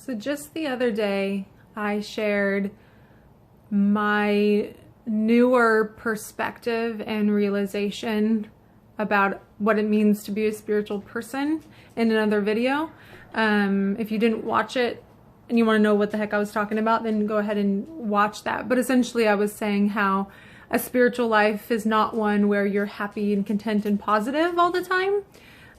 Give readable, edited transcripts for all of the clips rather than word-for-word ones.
So just the other day, I shared my newer perspective and realization about what it means to be a spiritual person in another video. If you didn't watch it and you want to know what the heck I was talking about, then go ahead and watch that. But essentially I was saying how a spiritual life is not one where you're happy and content and positive all the time.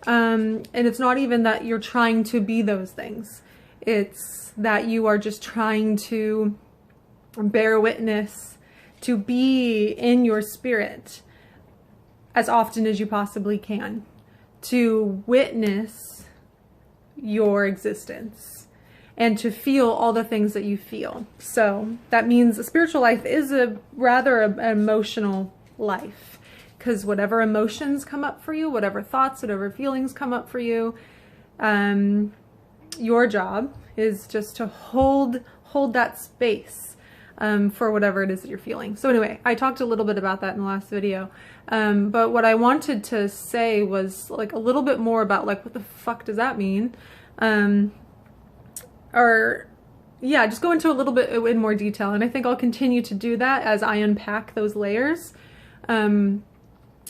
And it's not even that you're trying to be those things. It's that you are just trying to bear witness, to be in your spirit as often as you possibly can, to witness your existence and to feel all the things that you feel. So that means a spiritual life is a rather an emotional life, because whatever emotions come up for you, whatever thoughts, whatever feelings come up for you, your job is just to hold that space for whatever it is that you're feeling. So anyway, I talked a little bit about that in the last video. But what I wanted to say was like a little bit more about like, what the fuck does that mean? Or yeah, just go into a little bit in more detail. And I think I'll continue to do that as I unpack those layers,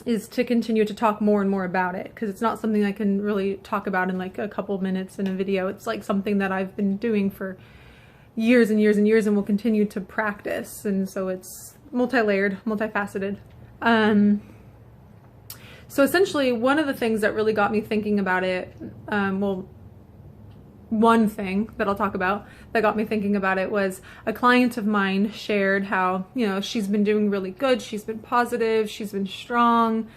is to continue to talk more and more about it. Cause it's not something I can really talk about in like a couple minutes in a video. It's like something that I've been doing for years and years and years and will continue to practice. And so it's multi-layered, multifaceted. So essentially one of the things that really got me thinking about it, well, one thing that I'll talk about that got me thinking about it was a client of mine shared how, you know, she's been doing really good. She's been positive. She's been strong.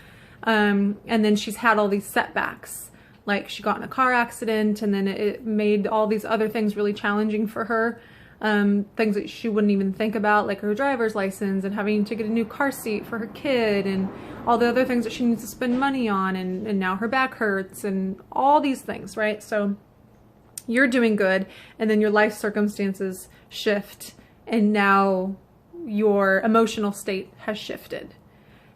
And then she's had all these setbacks. Like she got in a car accident and then it made all these other things really challenging for her. Things that she wouldn't even think about, like her driver's license and having to get a new car seat for her kid and all the other things that she needs to spend money on. And now her back hurts and all these things, right? So you're doing good and then your life circumstances shift and now your emotional state has shifted.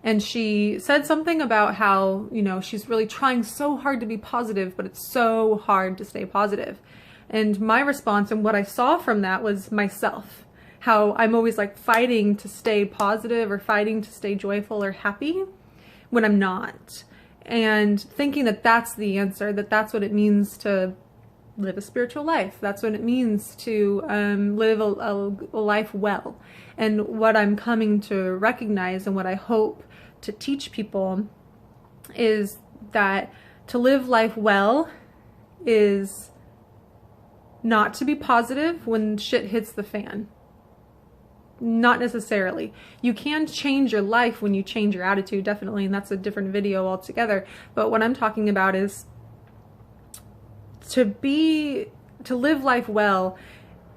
And she said something about how, you know, she's really trying so hard to be positive, but it's so hard to stay positive. And my response and what I saw from that was myself, how I'm always like fighting to stay positive or fighting to stay joyful or happy when I'm not. And thinking that that's the answer, that that's what it means to live a spiritual life. That's what it means to live a life well. And what I'm coming to recognize and what I hope to teach people is that to live life well is not to be positive when shit hits the fan. Not necessarily. You can change your life when you change your attitude, definitely, and that's a different video altogether. But what I'm talking about is to live life well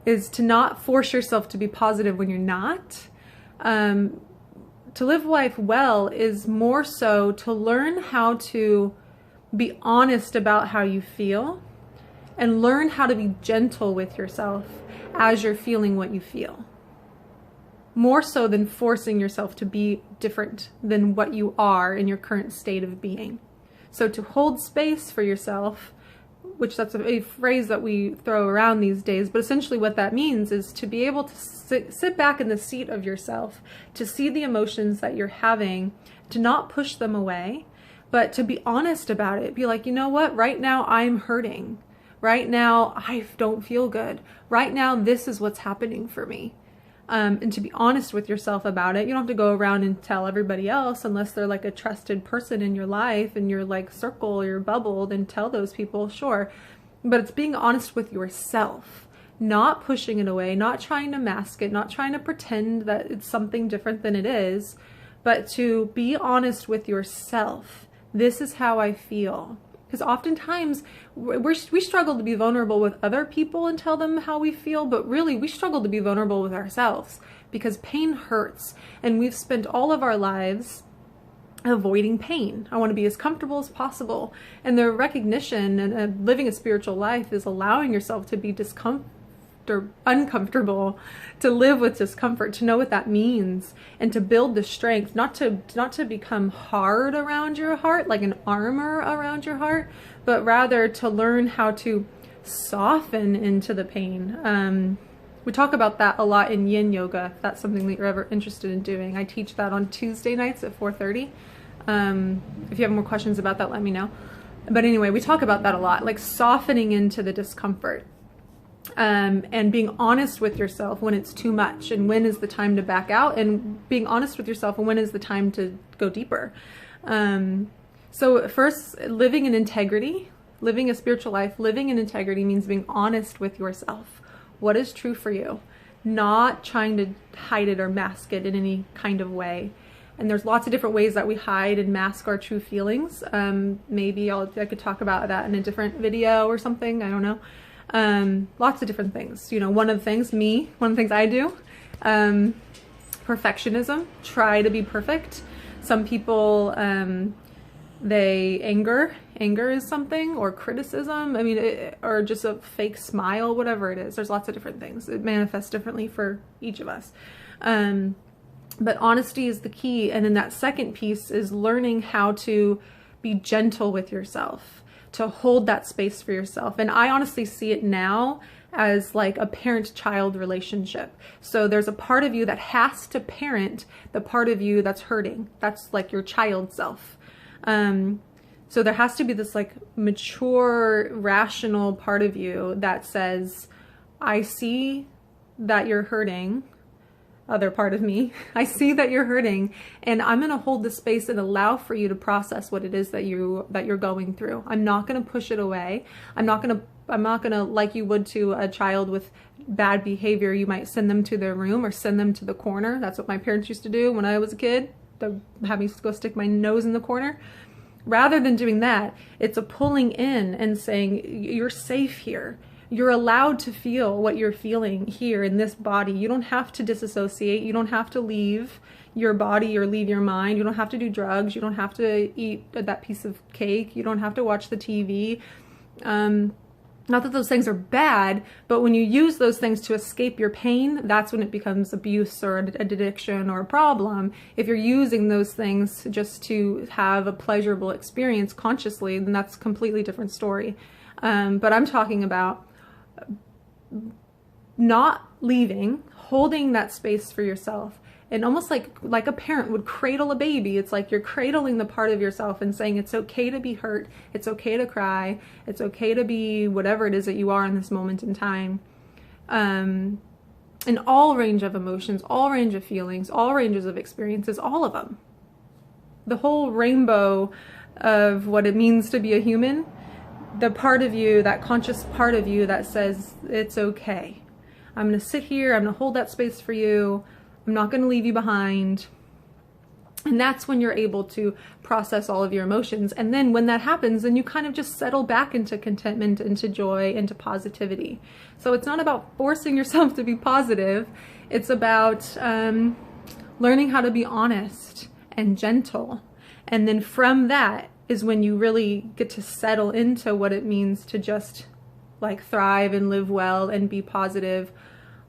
is to not force yourself to be positive when you're not. To live life well is more so to learn how to be honest about how you feel and learn how to be gentle with yourself as you're feeling what you feel. More so than forcing yourself to be different than what you are in your current state of being. So to hold space for yourself, which that's a phrase that we throw around these days, but essentially what that means is to be able to sit back in the seat of yourself, to see the emotions that you're having, to not push them away, but to be honest about it. Be like, you know what, right now I'm hurting. Right now I don't feel good. Right now this is what's happening for me. And to be honest with yourself about it. You don't have to go around and tell everybody else unless they're like a trusted person in your life and your like circle, your bubble, then tell those people, sure. But it's being honest with yourself, not pushing it away, not trying to mask it, not trying to pretend that it's something different than it is, but to be honest with yourself. This is how I feel. Because oftentimes we struggle to be vulnerable with other people and tell them how we feel, but really we struggle to be vulnerable with ourselves because pain hurts and we've spent all of our lives avoiding pain. I want to be as comfortable as possible. And the recognition and living a spiritual life is allowing yourself to be uncomfortable, to live with discomfort, to know what that means, and to build the strength, not to become hard around your heart, like an armor around your heart, but rather to learn how to soften into the pain. We talk about that a lot in yin yoga, if that's something that you're ever interested in doing. I teach that on Tuesday nights at 4:30. If you have more questions about that, let me know. But anyway, we talk about that a lot, like softening into the discomfort, and being honest with yourself when it's too much and when is the time to back out, and being honest with yourself and when is the time to go deeper. So first, living in integrity, living a spiritual life, living in integrity means being honest with yourself. What is true for you? Not trying to hide it or mask it in any kind of way. And there's lots of different ways that we hide and mask our true feelings. Maybe I could talk about that in a different video or something. I don't know. Lots of different things. You know, one of the things I do, perfectionism, try to be perfect. Some people, anger is something, or criticism, I mean, or just a fake smile, whatever it is. There's lots of different things. It manifests differently for each of us. But honesty is the key. And then that second piece is learning how to be gentle with yourself, to hold that space for yourself. And I honestly see it now as like a parent-child relationship. So there's a part of you that has to parent the part of you that's hurting. That's like your child self. So there has to be this like mature, rational part of you that says, I see that you're hurting, other part of me, I see that you're hurting, and I'm going to hold the space and allow for you to process what it is that you're going through. I'm not going to push it away. I'm not going to, like you would to a child with bad behavior, you might send them to their room or send them to the corner. That's what my parents used to do when I was a kid. They'd have me go stick my nose in the corner. Rather than doing that, it's a pulling in and saying, you're safe here. You're allowed to feel what you're feeling here in this body. You don't have to disassociate. You don't have to leave your body or leave your mind. You don't have to do drugs. You don't have to eat that piece of cake. You don't have to watch the TV. Not that those things are bad, but when you use those things to escape your pain, that's when it becomes abuse or an addiction or a problem. If you're using those things just to have a pleasurable experience consciously, then that's a completely different story. But I'm talking about not leaving, holding that space for yourself, and almost like a parent would cradle a baby. It's like you're cradling the part of yourself and saying it's okay to be hurt, it's okay to cry, it's okay to be whatever it is that you are in this moment in time. In all range of emotions, all range of feelings, all ranges of experiences, all of them. The whole rainbow of what it means to be a human. The part of you, that conscious part of you that says, it's okay. I'm going to sit here, I'm going to hold that space for you, I'm not going to leave you behind. And that's when you're able to process all of your emotions. And then when that happens, then you kind of just settle back into contentment, into joy, into positivity. So it's not about forcing yourself to be positive. It's about learning how to be honest and gentle. And then from that is when you really get to settle into what it means to just like thrive and live well and be positive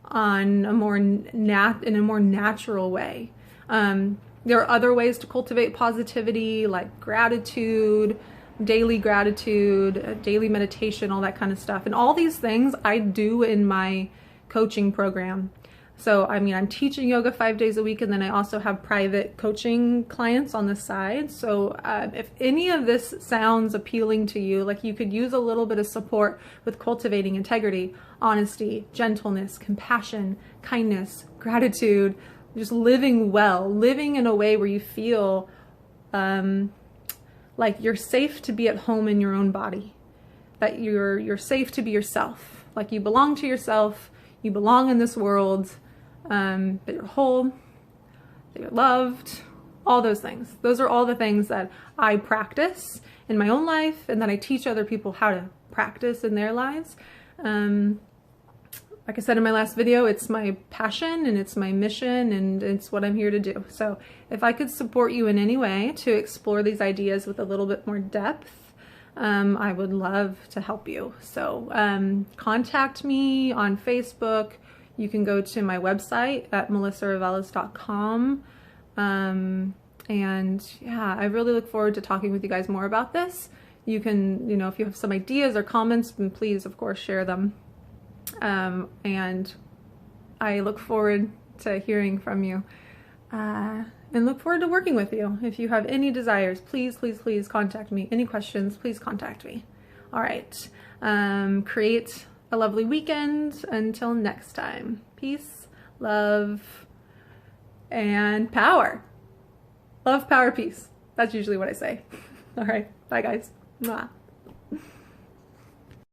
on a more in a more natural way. There are other ways to cultivate positivity, like gratitude, daily meditation, all that kind of stuff. And all these things I do in my coaching program. So, I mean, I'm teaching yoga 5 days a week, and then I also have private coaching clients on the side. So if any of this sounds appealing to you, like you could use a little bit of support with cultivating integrity, honesty, gentleness, compassion, kindness, gratitude, just living well, living in a way where you feel like you're safe to be at home in your own body, that you're safe to be yourself, like you belong to yourself, you belong in this world, that you're whole, that you're loved, all those things. Those are all the things that I practice in my own life and that I teach other people how to practice in their lives. Like I said in my last video, it's my passion and it's my mission and it's what I'm here to do. So if I could support you in any way to explore these ideas with a little bit more depth, I would love to help you. So contact me on Facebook. You can go to my website at melissaravelas.com. And yeah, I really look forward to talking with you guys more about this. You can, you know, if you have some ideas or comments, then please, of course, share them. And I look forward to hearing from you. And look forward to working with you. If you have any desires, please, please, please contact me. Any questions, please contact me. All right. Create a lovely weekend. Until next time. Peace, love, and power. Love, power, peace. That's usually what I say. All right. Bye, guys. Mwah.